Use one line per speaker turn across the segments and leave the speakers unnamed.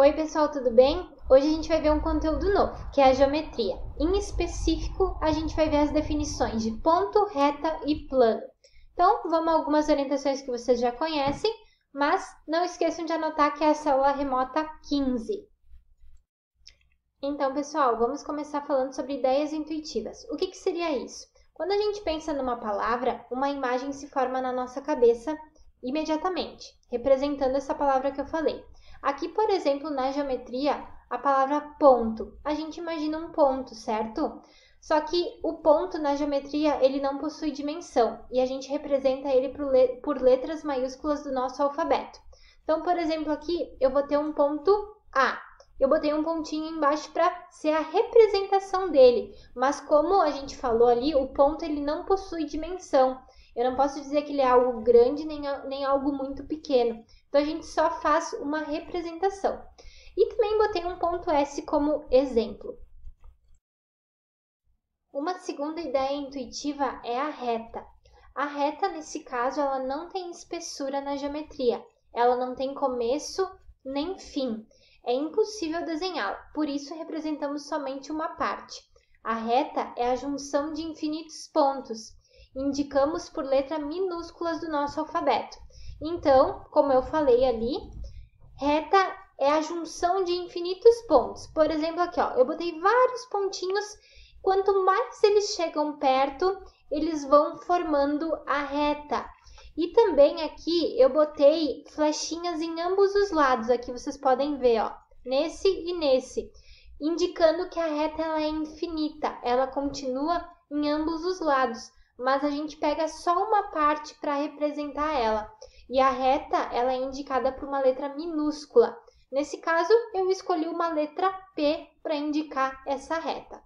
Oi pessoal, tudo bem? Hoje a gente vai ver um conteúdo novo, que é a geometria. Em específico, a gente vai ver as definições de ponto, reta e plano. Então, vamos a algumas orientações que vocês já conhecem, mas não esqueçam de anotar que é a célula remota 15. Então, pessoal, vamos começar falando sobre ideias intuitivas. O que seria isso? Quando a gente pensa numa palavra, uma imagem se forma na nossa cabeça imediatamente, representando essa palavra que eu falei. Aqui, por exemplo, na geometria, a palavra ponto. A gente imagina um ponto, certo? Só que o ponto na geometria, ele não possui dimensão e a gente representa ele por letras maiúsculas do nosso alfabeto. Então, por exemplo, aqui eu vou ter um ponto A. Eu botei um pontinho embaixo para ser a representação dele, mas como a gente falou ali, o ponto ele não possui dimensão. Eu não posso dizer que ele é algo grande nem algo muito pequeno. Então, a gente só faz uma representação. E também botei um ponto S como exemplo. Uma segunda ideia intuitiva é a reta. A reta, nesse caso, ela não tem espessura na geometria. Ela não tem começo nem fim. É impossível desenhá-la, por isso representamos somente uma parte. A reta é a junção de infinitos pontos. Indicamos por letras minúsculas do nosso alfabeto. Então, como eu falei ali, reta é a junção de infinitos pontos. Por exemplo, aqui, ó, eu botei vários pontinhos. Quanto mais eles chegam perto, eles vão formando a reta. E também aqui eu botei flechinhas em ambos os lados. Aqui vocês podem ver, ó, nesse e nesse, indicando que a reta ela é infinita. Ela continua em ambos os lados, mas a gente pega só uma parte para representar ela. E a reta ela é indicada por uma letra minúscula. Nesse caso, eu escolhi uma letra P para indicar essa reta.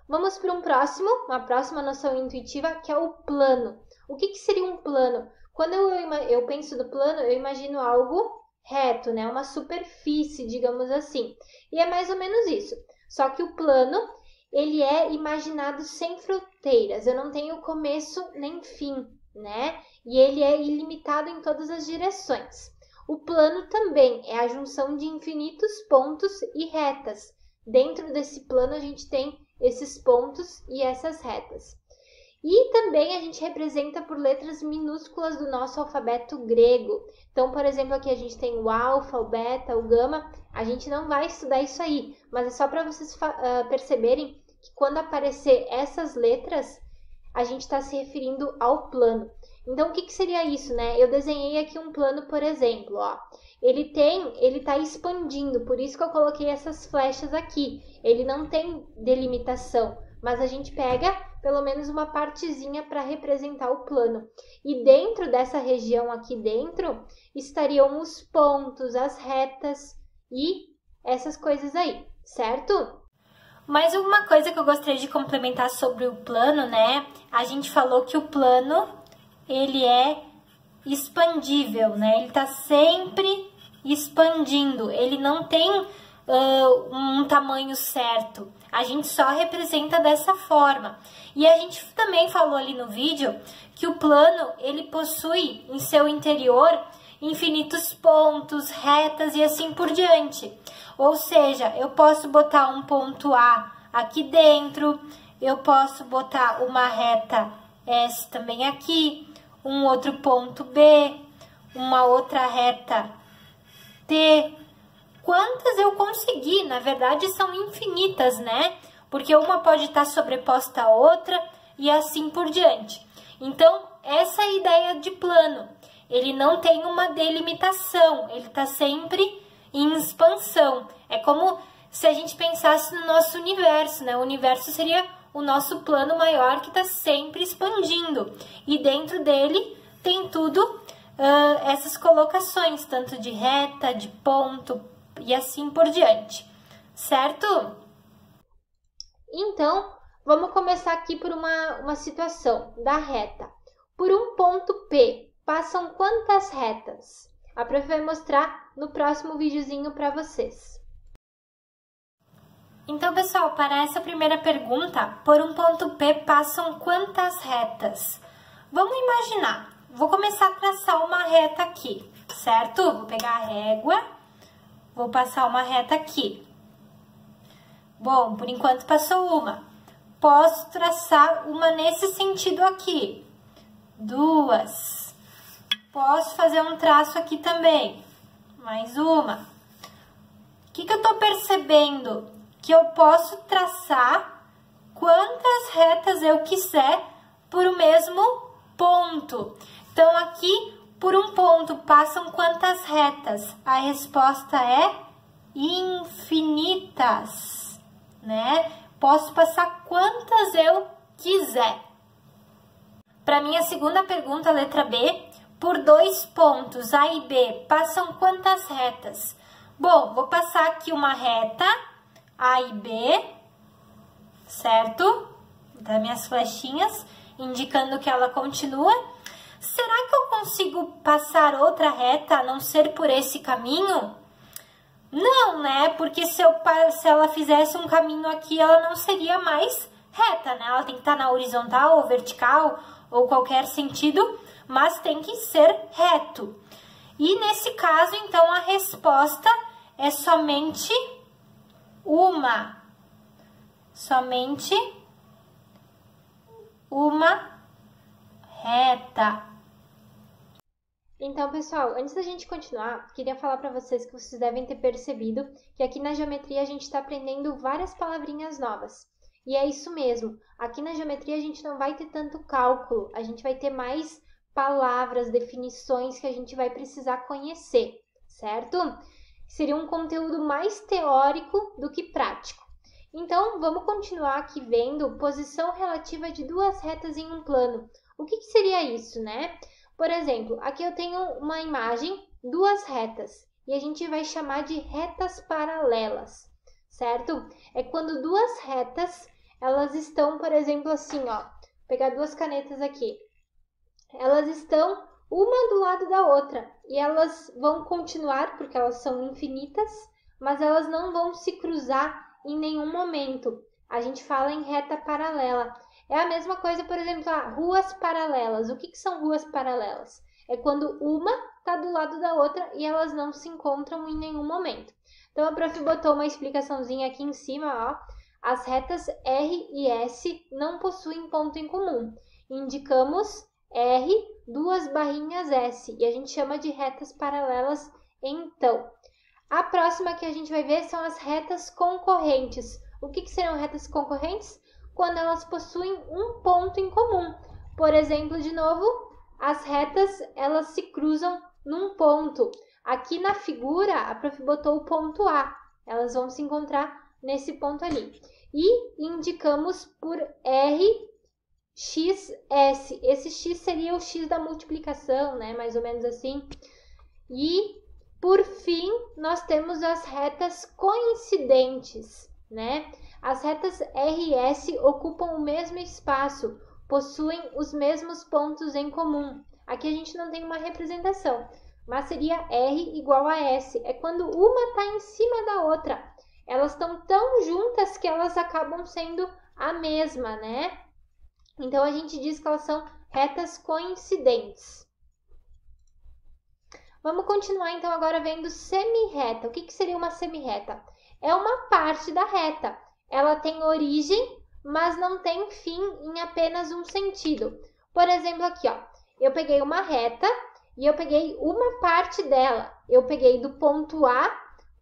Vamos para uma próxima noção intuitiva, que é o plano. O que seria um plano? Quando eu penso no plano, eu imagino algo reto, né? Uma superfície, digamos assim. E é mais ou menos isso. Só que o plano, ele é imaginado sem fronteiras. Eu não tenho começo nem fim, né? E ele é ilimitado em todas as direções. O plano também é a junção de infinitos pontos e retas. Dentro desse plano, a gente tem esses pontos e essas retas. E também a gente representa por letras minúsculas do nosso alfabeto grego. Então, por exemplo, aqui a gente tem o alfa, o beta, o gama. A gente não vai estudar isso aí, mas é só para vocês perceberem que quando aparecer essas letras, a gente está se referindo ao plano. Então, o que seria isso, né? Eu desenhei aqui um plano, por exemplo, ó. Ele está expandindo, por isso que eu coloquei essas flechas aqui. Ele não tem delimitação, mas a gente pega pelo menos uma partezinha para representar o plano. E dentro dessa região aqui dentro, estariam os pontos, as retas e essas coisas aí, certo?
Mais uma coisa que eu gostaria de complementar sobre o plano, né? A gente falou que o plano, ele é expandível, né? Ele está sempre expandindo, ele não tem um tamanho certo. A gente só representa dessa forma. E a gente também falou ali no vídeo que o plano, ele possui em seu interior infinitos pontos, retas e assim por diante. Ou seja, eu posso botar um ponto A aqui dentro, eu posso botar uma reta S também aqui, um outro ponto B, uma outra reta T. Quantas eu conseguir, na verdade são infinitas, né? Porque uma pode estar sobreposta à outra e assim por diante. Então, essa é a ideia de plano. Ele não tem uma delimitação, ele está sempre em expansão. É como se a gente pensasse no nosso universo, né? O universo seria o nosso plano maior que está sempre expandindo. E dentro dele tem tudo, essas colocações, tanto de reta, de ponto e assim por diante. Certo?
Então, vamos começar aqui por uma situação da reta. Por um ponto P, passam quantas retas? A prof vai mostrar no próximo videozinho para vocês.
Então, pessoal, para essa primeira pergunta, por um ponto P passam quantas retas? Vamos imaginar. Vou começar a traçar uma reta aqui, certo? Vou pegar a régua vou passar uma reta aqui. Bom, por enquanto passou uma. Posso traçar uma nesse sentido aqui. 2. Posso fazer um traço aqui também. Mais uma. O que eu tô percebendo? Que eu posso traçar quantas retas eu quiser por o mesmo ponto. Então, aqui, por um ponto, passam quantas retas? A resposta é infinitas, né? Posso passar quantas eu quiser. Para minha segunda pergunta, letra B, por 2 pontos, A e B, passam quantas retas? Bom, vou passar aqui uma reta, A e B, certo? Vou dar minhas flechinhas, indicando que ela continua. Será que eu consigo passar outra reta, a não ser por esse caminho? Não, né? Porque se ela fizesse um caminho aqui, ela não seria mais reta, né? Ela tem que estar na horizontal ou vertical, ou qualquer sentido, mas tem que ser reto. E nesse caso, então, a resposta é somente uma. Somente uma reta.
Então, pessoal, antes da gente continuar, queria falar para vocês que vocês devem ter percebido que aqui na geometria a gente está aprendendo várias palavrinhas novas. E é isso mesmo, aqui na geometria a gente não vai ter tanto cálculo, a gente vai ter mais palavras, definições que a gente vai precisar conhecer, certo? Seria um conteúdo mais teórico do que prático. Então, vamos continuar aqui vendo posição relativa de duas retas em um plano. O que seria isso, né? Por exemplo, aqui eu tenho uma imagem, duas retas, e a gente vai chamar de retas paralelas, certo? É quando duas retas, elas estão, por exemplo, assim, ó, vou pegar duas canetas aqui. Elas estão uma do lado da outra, e elas vão continuar, porque elas são infinitas, mas elas não vão se cruzar em nenhum momento. A gente fala em reta paralela. É a mesma coisa, por exemplo, ruas paralelas. O que são ruas paralelas? É quando uma está do lado da outra e elas não se encontram em nenhum momento. Então, a prof botou uma explicaçãozinha aqui em cima, ó. As retas R e S não possuem ponto em comum. Indicamos R, duas barrinhas S, e a gente chama de retas paralelas, então. A próxima que a gente vai ver são as retas concorrentes. O que seriam retas concorrentes? Quando elas possuem um ponto em comum. Por exemplo, de novo, as retas elas se cruzam num ponto. Aqui na figura, a prof botou o ponto A. Elas vão se encontrar nesse ponto ali. E indicamos por R, X, S. Esse X seria o X da multiplicação, né? Mais ou menos assim. E, por fim, nós temos as retas coincidentes, né? As retas R e S ocupam o mesmo espaço, possuem os mesmos pontos em comum. Aqui a gente não tem uma representação, mas seria R igual a S. É quando uma está em cima da outra. Elas estão tão juntas que elas acabam sendo a mesma, né? Então, a gente diz que elas são retas coincidentes. Vamos continuar, então, agora vendo semirreta. O que seria uma semirreta? É uma parte da reta. Ela tem origem, mas não tem fim em apenas um sentido. Por exemplo, aqui, ó, eu peguei uma reta e eu peguei uma parte dela. Eu peguei do ponto A,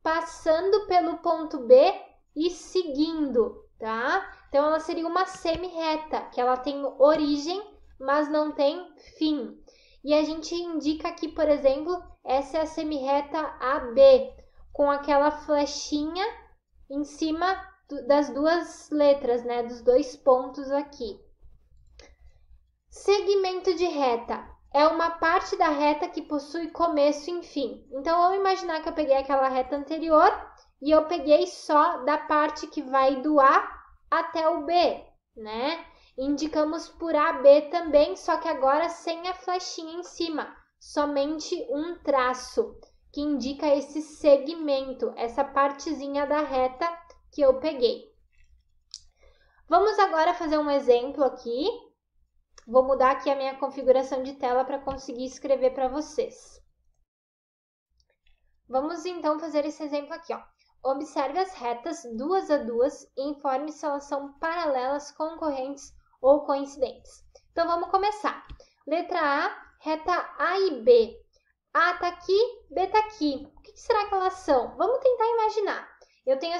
passando pelo ponto B e seguindo, tá? Então, ela seria uma semirreta, que ela tem origem, mas não tem fim. E a gente indica aqui, por exemplo, essa é a semirreta AB, com aquela flechinha em cima das duas letras, né? Dos dois pontos aqui. Segmento de reta. É uma parte da reta que possui começo e fim. Então, vamos imaginar que eu peguei aquela reta anterior e eu peguei só da parte que vai do A até o B, né? Indicamos por AB também, só que agora sem a flechinha em cima, somente um traço, que indica esse segmento, essa partezinha da reta que eu peguei. Vamos agora fazer um exemplo aqui. Vou mudar aqui a minha configuração de tela para conseguir escrever para vocês. Vamos então fazer esse exemplo aqui, ó. Observe as retas duas a duas e informe se elas são paralelas, concorrentes ou coincidentes. Então, vamos começar. Letra A, reta A e B. A está aqui, B está aqui. O que será que elas são? Vamos tentar imaginar. Eu tenho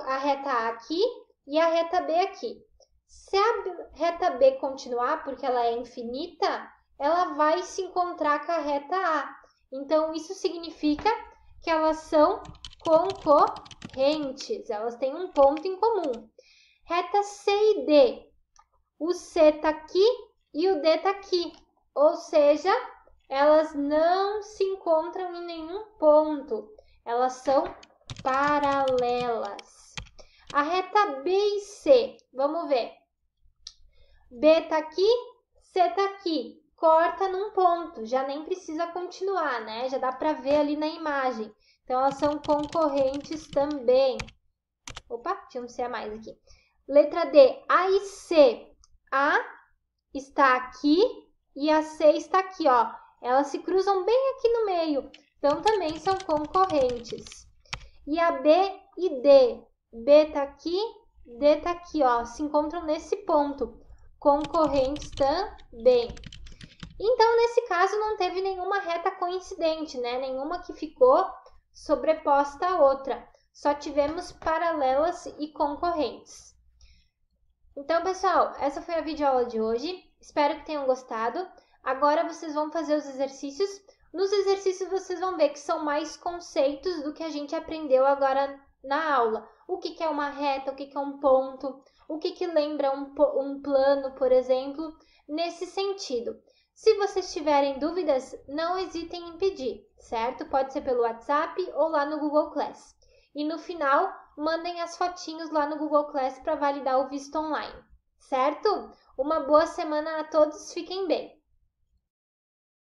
a reta A aqui e a reta B aqui. Se a reta B continuar, porque ela é infinita, ela vai se encontrar com a reta A. Então, isso significa que elas são concorrentes. Elas têm um ponto em comum. Reta C e D. O C está aqui e o D está aqui. Ou seja, elas não se encontram em nenhum ponto. Elas são paralelas. A reta B e C. Vamos ver. B está aqui, C está aqui. Corta num ponto. Já nem precisa continuar, né? Já dá para ver ali na imagem. Então, elas são concorrentes também. Opa, tinha um C a mais aqui. Letra D, A e C. A está aqui e a C está aqui, ó. Elas se cruzam bem aqui no meio. Então, também são concorrentes. E a B e D. B está aqui, D está aqui, ó. Se encontram nesse ponto. Concorrentes também. Então, nesse caso, não teve nenhuma reta coincidente, né? Nenhuma que ficou sobreposta à outra. Só tivemos paralelas e concorrentes. Então, pessoal, essa foi a videoaula de hoje. Espero que tenham gostado. Agora vocês vão fazer os exercícios. Nos exercícios vocês vão ver que são mais conceitos do que a gente aprendeu agora na aula. O que é uma reta, o que é um ponto, o que lembra um plano, por exemplo, nesse sentido. Se vocês tiverem dúvidas, não hesitem em pedir, certo? Pode ser pelo WhatsApp ou lá no Google Class. E no final, mandem as fotinhos lá no Google Class para validar o visto online, certo? Uma boa semana a todos, fiquem bem!